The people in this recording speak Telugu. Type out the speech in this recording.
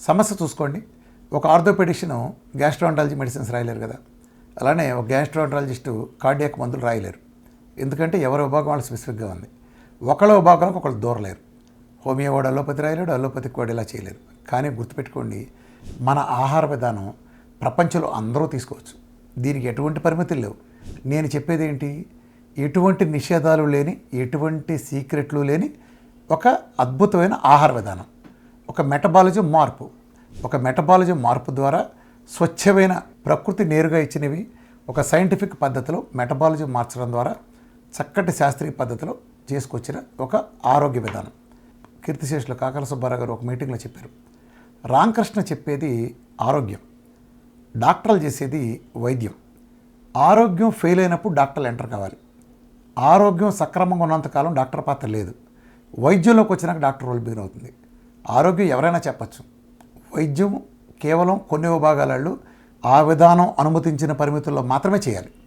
సమస్య చూసుకోండి. ఒక ఆర్థోపెడిషను గ్యాస్ట్రోఎంటాలజీ మెడిసిన్స్ రాయలేరు కదా, అలానే ఒక గ్యాస్ట్రోఎంటాలజిస్టు కార్డియాక్ మందులు రాయలేరు. ఎందుకంటే ఎవరి విభాగం వాళ్ళు స్పెసిఫిక్గా ఉంది. ఒకళ్ళ విభాగానికి ఒకళ్ళు దూరలేరు. హోమియో వాడు అలోపతి రాయలేడు, అలోపతిక్ వాడు ఇలా చేయలేరు. కానీ గుర్తుపెట్టుకోండి, మన ఆహార విధానం ప్రపంచంలో అందరూ తీసుకోవచ్చు. దీనికి ఎటువంటి పరిమితులు లేవు. నేను చెప్పేది ఏంటి, ఎటువంటి నిషేధాలు లేని, ఎటువంటి సీక్రెట్లు లేని ఒక అద్భుతమైన ఆహార విధానం, ఒక మెటబాలజీ మార్పు ద్వారా స్వచ్ఛమైన ప్రకృతి నేరుగా ఇచ్చినవి ఒక సైంటిఫిక్ పద్ధతిలో మెటబాలజీ మార్చడం ద్వారా చక్కటి శాస్త్రీయ పద్ధతిలో చేసుకొచ్చిన ఒక ఆరోగ్య విధానం. కీర్తిశేషులు కాకల సుబ్బారావు గారు ఒక మీటింగ్లో చెప్పారు, రామకృష్ణ చెప్పేది ఆరోగ్యం, డాక్టర్లు చేసేది వైద్యం. ఆరోగ్యం ఫెయిల్ అయినప్పుడు డాక్టర్లు ఎంటర్ కావాలి. ఆరోగ్యం సక్రమంగా ఉన్నంతకాలం డాక్టర్ పాత్ర లేదు. వైద్యంలోకి వచ్చినాక డాక్టర్ రోల్ బిగిన్ అవుతుంది. ఆరోగ్యం ఎవరైనా చెప్పచ్చు, వైద్యం కేవలం కొన్ని విభాగాలలో ఆ విధానం అనుమతించిన పరిమితుల్లో మాత్రమే చేయాలి.